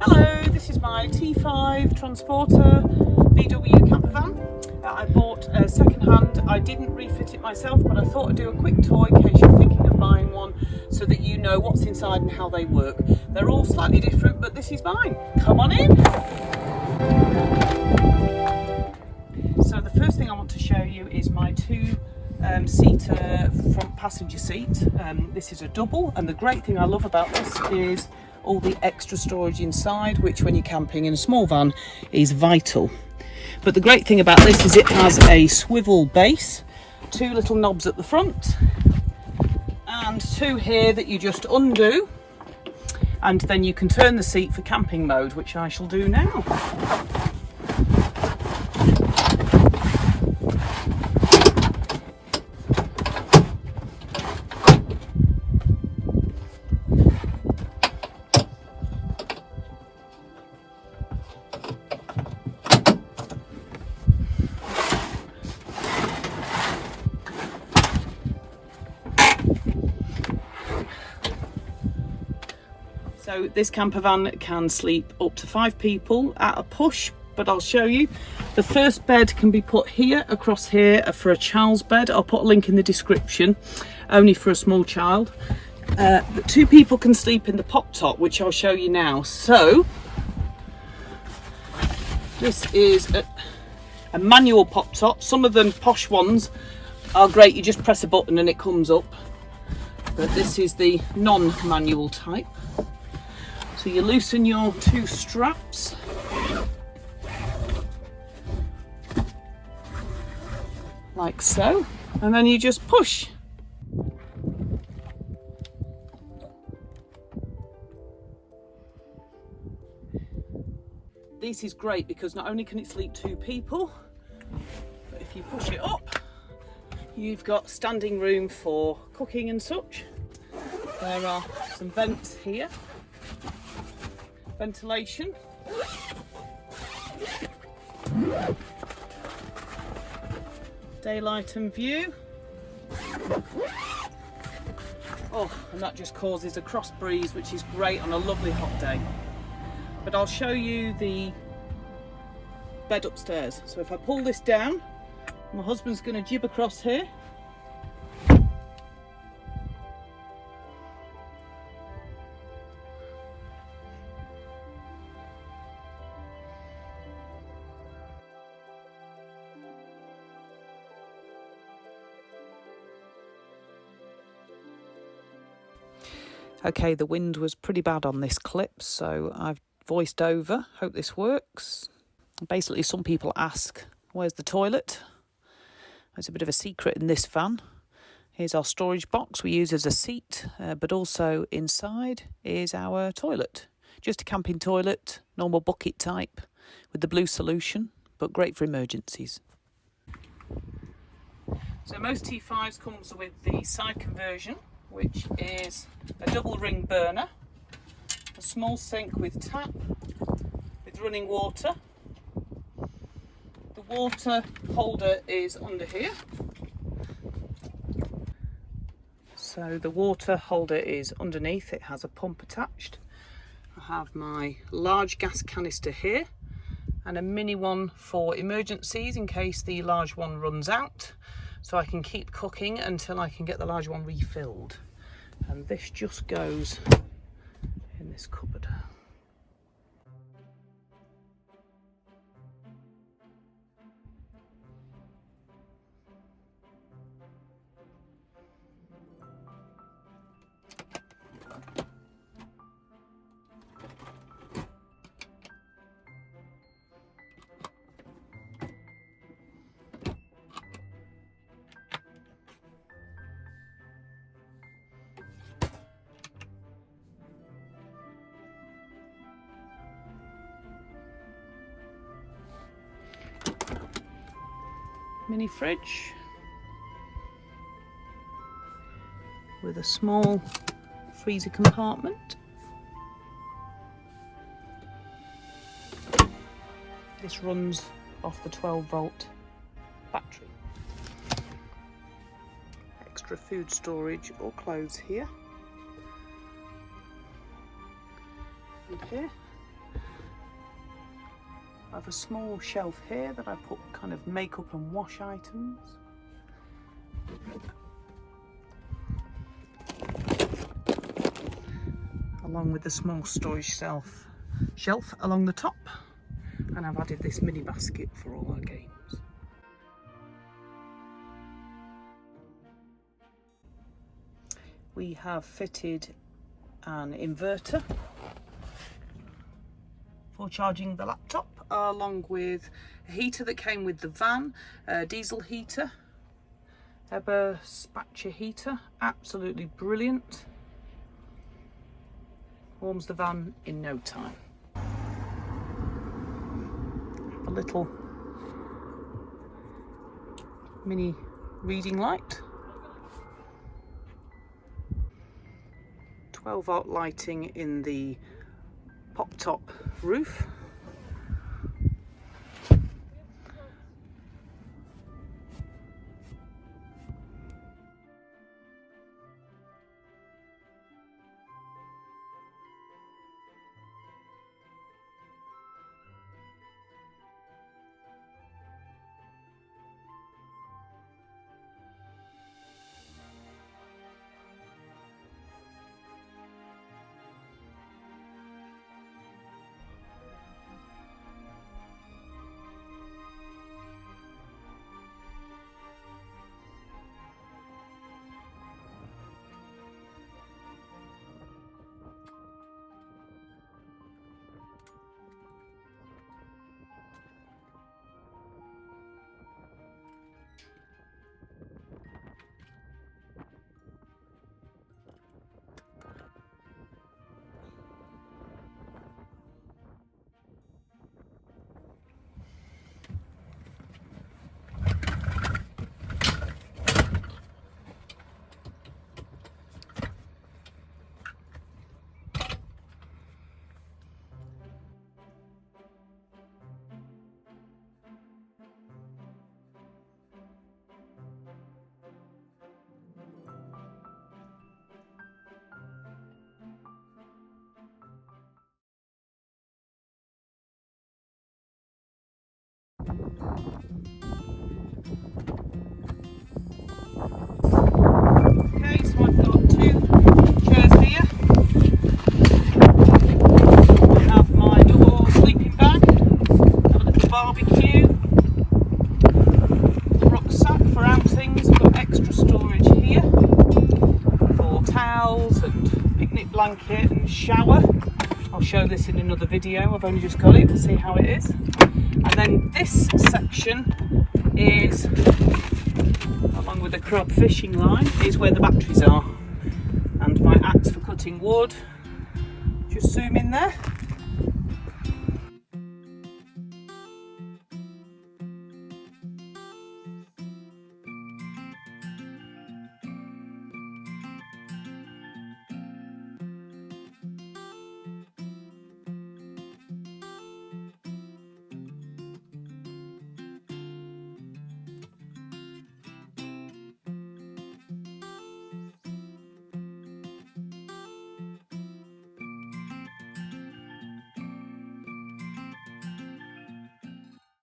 Hello, this is my T5 Transporter VW campervan that I bought second hand. I didn't refit it myself, but I thought I'd do a quick tour in case you're thinking of buying one so that you know what's inside and how they work. They're all slightly different, but this is mine. Come on in. So the first thing I want to show you is my two-seater front passenger seat. This is a double, and the great thing I love about this is all the extra storage inside, which when you're camping in a small van is vital. But the great thing about this is it has a swivel base, two little knobs at the front and two here that you just undo, and then you can turn the seat for camping mode, which I shall do now. So this campervan can sleep up to 5 people at a push, but I'll show you. The first bed can be put here, across here for a child's bed. I'll put a link in the description, only for a small child. But 2 people can sleep in the pop top, which I'll show you now. So this is a manual pop top. Some of them posh ones are great, you just press a button and it comes up, but this is the non-manual type. So you loosen your 2 straps, like so, and then you just push. This is great because not only can it sleep 2 people, but if you push it up, you've got standing room for cooking and such. There are some vents here. Ventilation. Daylight and view. Oh, and that just causes a cross breeze, which is great on a lovely hot day. But I'll show you the bed upstairs. So if I pull this down, my husband's going to jib across here. Okay, the wind was pretty bad on this clip, so I've voiced over. Hope this works. Basically, some people ask, where's the toilet? There's a bit of a secret in this van. Here's our storage box we use as a seat, but also inside is our toilet. Just a camping toilet, normal bucket type, with the blue solution, but great for emergencies. So most T5s comes with the side conversion, which is a double ring burner, a small sink with tap, with running water. The water holder is under here. So the water holder is underneath, it has a pump attached. I have my large gas canister here and a mini one for emergencies in case the large one runs out. So I can keep cooking until I can get the large one refilled. And this just goes in this cupboard. Mini fridge with a small freezer compartment. This runs off the 12-volt battery. Extra food storage or clothes here. And here I have a small shelf here that I put kind of makeup and wash items. Along with the small storage shelf along the top. And I've added this mini basket for all our games. We have fitted an inverter for charging the laptop, along with a heater that came with the van, a diesel heater, Eber Spatcher heater, absolutely brilliant. Warms the van in no time. A little mini reading light. 12-volt lighting in the pop-top roof. Okay, so I've got two chairs here. I have my double sleeping bag, have a little barbecue, a rucksack for outings. I've got extra storage here for towels and picnic blanket and shower. I'll show this in another video, I've only just got it, we'll see how it is. And then this section is, along with the crab fishing line, is where the batteries are. And my axe for cutting wood. Just zoom in there.